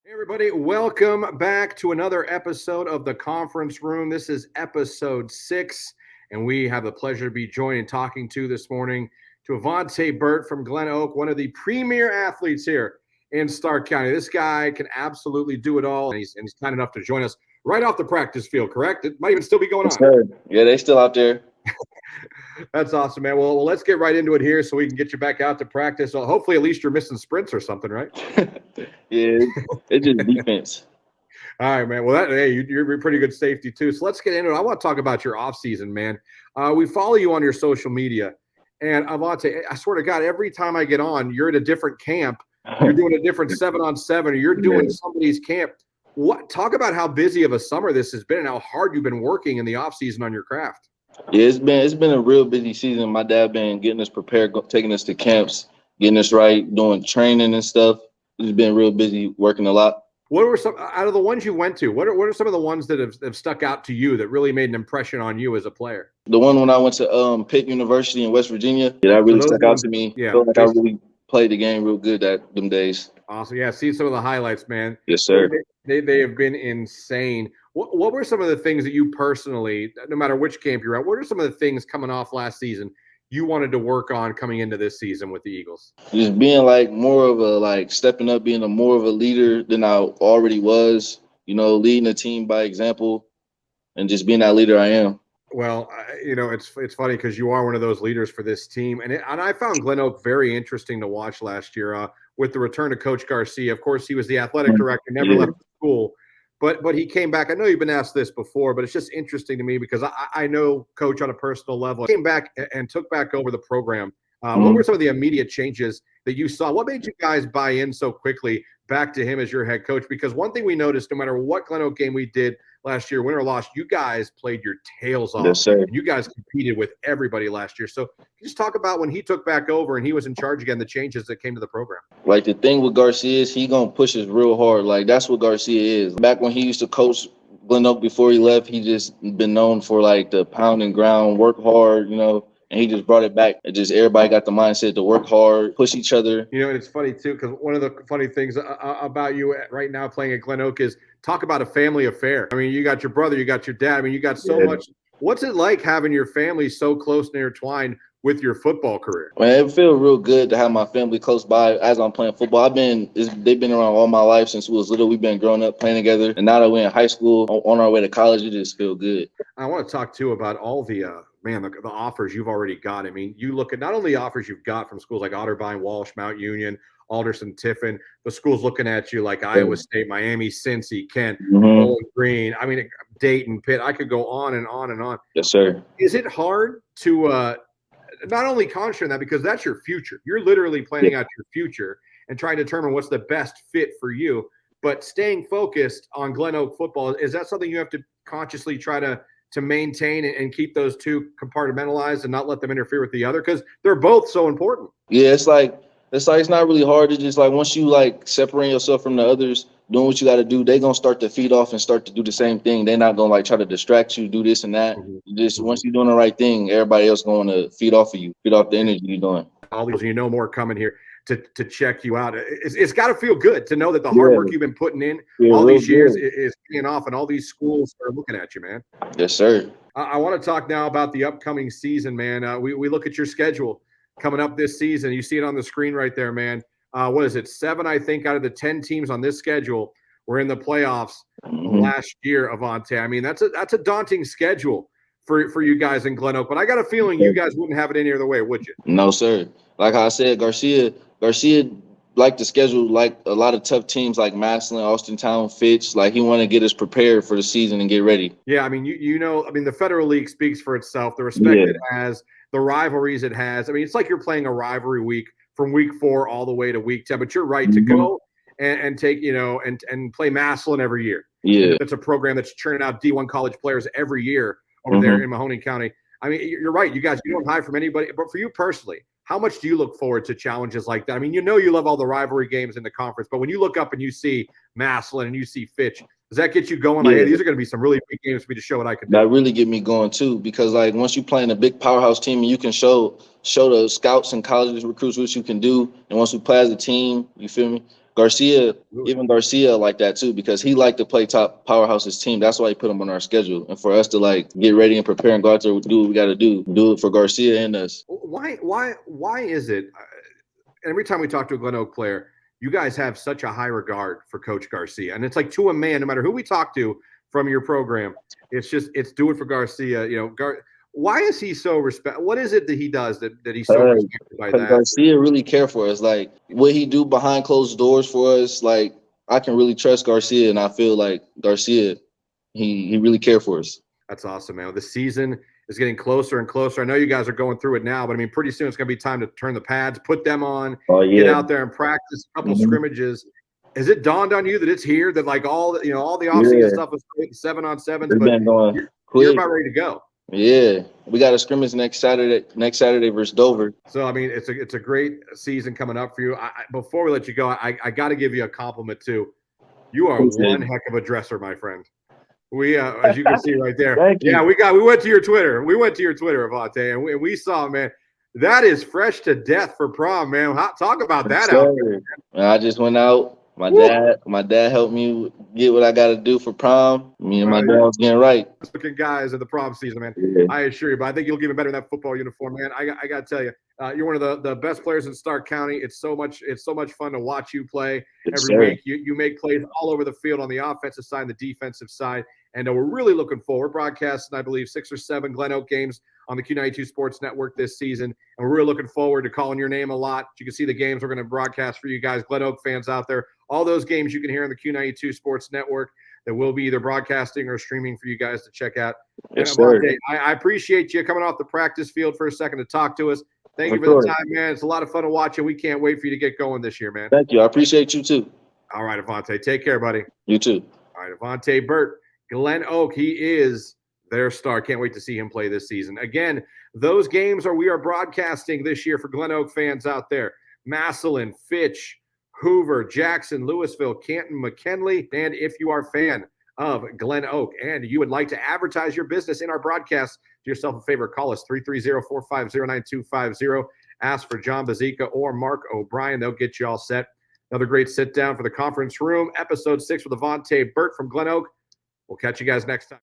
Hey everybody, welcome back to another episode of the Conference Room. This is Ep.6, and we have the pleasure to be joined and talking to this morning to Avantae Burt from Glenoak, one of the premier athletes here in Stark County. This guy can absolutely do it all, and he's kind enough to join us right off the practice field, correct? It might even still be going on. Sure. Yeah, they still out there. That's awesome, man. Well, let's get right into it here so we can get you back out to practice. So hopefully at least you're missing sprints or something, right? Yeah, it's just defense. All right, man. Well, you're pretty good safety too. So let's get into it. I want to talk about your off season, man. We follow you on your social media, and Avantae, I swear to God, every time I get on, you're at a different camp. You're doing a different 7-on-7, or you're doing somebody's camp. Talk about how busy of a summer this has been, and how hard you've been working in the off season on your craft. Yeah, it's been a real busy season. My dad been getting us prepared, taking us to camps, getting us right, doing training and stuff. It's been real busy, working a lot. What were some out of the ones you went to? What are some of the ones that have stuck out to you that really made an impression on you as a player? The one when I went to Pitt University in West Virginia, that really stuck out to me. Yeah, I felt like I really played the game real good them days. Awesome. Yeah, see some of the highlights, man. Yes, sir. They have been insane. What were some of the things that you personally, no matter which camp you're at, what are some of the things coming off last season you wanted to work on coming into this season with the Eagles? Just being like more of a stepping up, being more of a leader than I already was, leading a team by example and just being that leader I am. Well, it's funny because you are one of those leaders for this team. And I found Glenoak very interesting to watch last year with the return of Coach Garcia. Of course, he was the athletic director, never left the school. But he came back. I know you've been asked this before, but it's just interesting to me because I know Coach on a personal level. He came back and took back over the program. What were some of the immediate changes that you saw? What made you guys buy in so quickly back to him as your head coach? Because one thing we noticed, no matter what Glenoak game we did last year, win or loss, you guys played your tails off. Yes, sir. And you guys competed with everybody last year. So just talk about when he took back over and he was in charge again, the changes that came to the program. Like the thing with Garcia is he gonna push us real hard. Like that's what Garcia is. Back when he used to coach Glenoak before he left, he just been known for like the pound and ground, work hard, and he just brought it back. It just everybody got the mindset to work hard, push each other. And it's funny too because one of the funny things about you right now playing at Glenoak is talk about a family affair. I mean, you got your brother, you got your dad. I mean, you got so much. What's it like having your family so close and intertwined with your football career? Man, it feels real good to have my family close by as I'm playing football. They've been around all my life since we was little. We've been growing up playing together, and now that we're in high school, on our way to college, it just feels good. I want to talk too about all the offers you've already got. I mean, you look at not only the offers you've got from schools like Otterbein, Walsh, Mount Union, Alderson, Tiffin, the schools looking at you like Iowa State, Miami, Cincy, Kent, Bowling Green. I mean, Dayton, Pitt. I could go on and on and on. Yes, sir. Is it hard to not only concentrate on that because that's your future? You're literally planning out your future and trying to determine what's the best fit for you. But staying focused on Glenoak football, is that something you have to consciously try to maintain and keep those two compartmentalized and not let them interfere with the other? Because they're both so important. Yeah, it's not really hard. It's just like once you separate yourself from the others, doing what you got to do, they're going to start to feed off and start to do the same thing. They're not going to try to distract you, do this and that. Just once you're doing the right thing, everybody else going to feed off of you, feed off the energy you're doing. All these, more coming here to check you out. It's got to feel good to know that the hard work you've been putting in all these years is paying off, and all these schools are looking at you, man. Yes, sir. I want to talk now about the upcoming season, man. We look at your schedule coming up this season. You see it on the screen right there, man. What is it? 7, I think, out of the 10 teams on this schedule were in the playoffs last year, Avantae. I mean, that's a daunting schedule for you guys in Glenoak. But I got a feeling you guys wouldn't have it any other way, would you? No, sir. Like I said, Garcia liked the schedule like a lot of tough teams like Massillon, Austintown, Fitch. Like he wanted to get us prepared for the season and get ready. Yeah, I mean, the Federal League speaks for itself. The respect it has, the rivalries it has. I mean, it's like you're playing a rivalry week from week 4 all the way to week 10. But you're right to go and take, and play Massillon every year. Yeah. That's a program that's churning out D1 college players every year over there in Mahoning County. I mean, you're right. You guys, you don't hide from anybody. But for you personally, how much do you look forward to challenges like that? I mean, you love all the rivalry games in the conference, but when you look up and you see Massillon and you see Fitch, does that get you going? Like, hey, these are going to be some really big games for me to show what I can do. That really get me going too, because once you play in a big powerhouse team, and you can show the scouts and college recruits what you can do. And once we play as a team, you feel me? Garcia, even Garcia like that too, because he liked to play top powerhouses team. That's why he put him on our schedule. And for us to like get ready and prepare and go out there and do what we got to do it for Garcia and us. Why is it? Every time we talk to a Glenoak player, you guys have such a high regard for Coach Garcia, and it's like to a man. No matter who we talk to from your program, it's do it for Garcia. You know, why is he so respect? What is it that he does that he's so respected by that? Garcia really care for us. Like what he do behind closed doors for us. Like I can really trust Garcia, and I feel like Garcia, he really care for us. That's awesome, man. The season is getting closer and closer. I know you guys are going through it now, but I mean, pretty soon it's going to be time to turn the pads, put them on, get out there and practice a couple scrimmages. Has it dawned on you that it's here, that like all the offseason stuff was 7-on-7s, but you're about ready to go? Yeah, we got a scrimmage next Saturday versus Dover. So I mean, it's a great season coming up for you. Before we let you go, I got to give you a compliment too. You are one heck of a dresser, my friend. We, as you can see right there, we went to your Twitter. We went to your Twitter, Avantae, and we saw, man, that is fresh to death for prom, man. Talk about that out there. I just went out. My dad helped me get what I got to do for prom. Me and my dad was getting right. Looking guys in the prom season, man. I assure you, but I think you'll get even better in that football uniform, man. I got to tell you, you're one of the best players in Stark County. It's so much fun to watch you play every week. You make plays all over the field on the offensive side and the defensive side. And we're really looking forward. We're broadcasting, I believe, 6 or 7 Glenoak games on the Q92 Sports Network this season. And we're really looking forward to calling your name a lot. You can see the games we're going to broadcast for you guys, Glenoak fans out there. All those games you can hear on the Q92 Sports Network that will be either broadcasting or streaming for you guys to check out. Yes, sir. I appreciate you coming off the practice field for a second to talk to us. Thank you for the time, man. It's a lot of fun to watch, and we can't wait for you to get going this year, man. Thank you. I appreciate you, too. All right, Avantae. Take care, buddy. You, too. All right, Avantae Burt, Glenoak. He is their star. Can't wait to see him play this season. Again, those games we are broadcasting this year for Glenoak fans out there. Massillon, Fitch, Hoover, Jackson, Louisville, Canton, McKinley. And if you are a fan of Glenoak and you would like to advertise your business in our broadcast, do yourself a favor, call us 330-450-9250. Ask for John Bazika or Mark O'Brien. They'll get you all set. Another great sit down for the conference room. Ep.6 with Avantae Burt from Glenoak. We'll catch you guys next time.